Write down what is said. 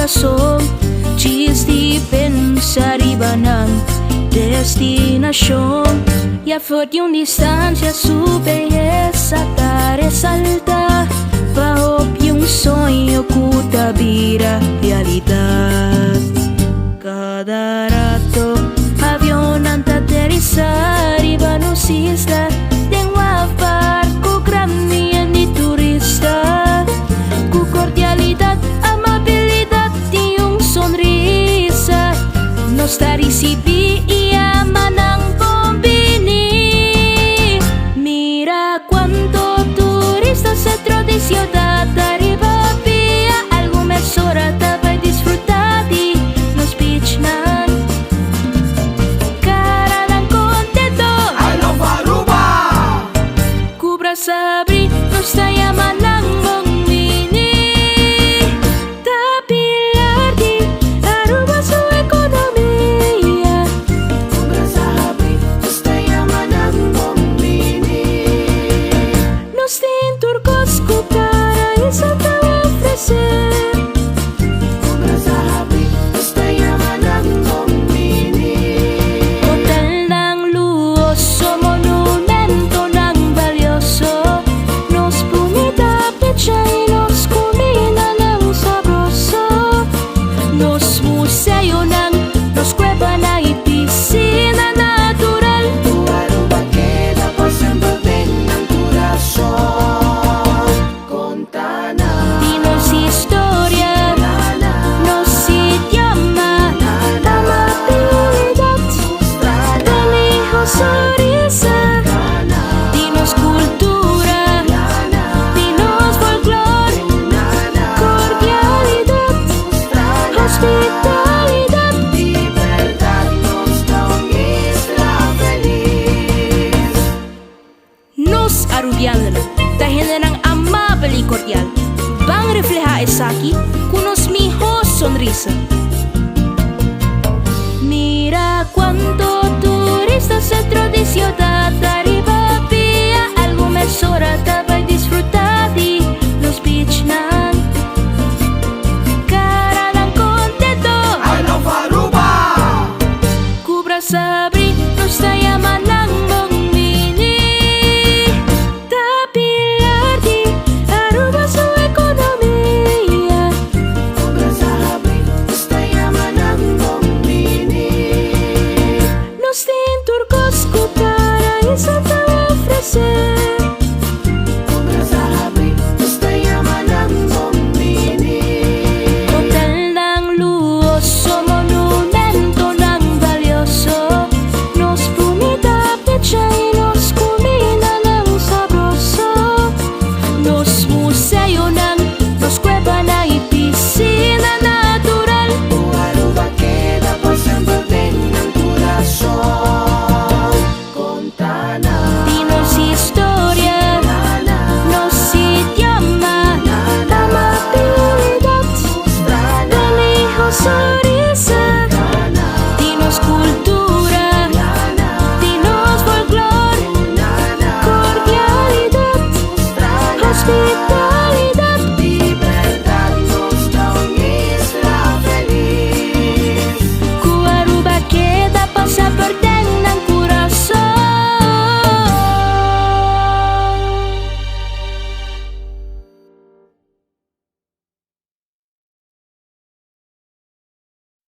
corazón, chispa arriba ng destinasyon. Ya fue de una distancia su belleza te resalta, bajo un sueño que vira realidad. Cada rato avión anta aterrizar iba nos isla, tengo a barco grande de turista, con cordialidad, amabilidad y un sonrisa, nos da recibir y ama ng bombini. Mira cuánto turista se de ciudad arriba via algo mesura para disfrutar y nos beach nan cara ng contento. I love Aruba. Cubra sabri nos llaman ng bombini. Tapilar di Aruba su ekonomiya. Cubra sabri nos llaman ng bombini. Nos din turcos ko para isa te ofrecer. Cubra sabri nos llaman ng bombini. Hotel ng luoso, monumento ng valioso, nos punita pecha y nos kumina ng sabroso, nos museo ng nos cueva na piscina natural. Tu Aruba queda por siempre en el corazón. Contana, Dinos historia, nos idioma, amabilidad, religiosa risa. Dinos cultura, dinos folclor, cordialidad, hospitalidad. libertad nos da una isla feliz. Nos arubian dahil ng amable y cordial, bang refleja esaki kunos miho sonrisa. Mira cuánto turista se de ciudad arriba via algo mesura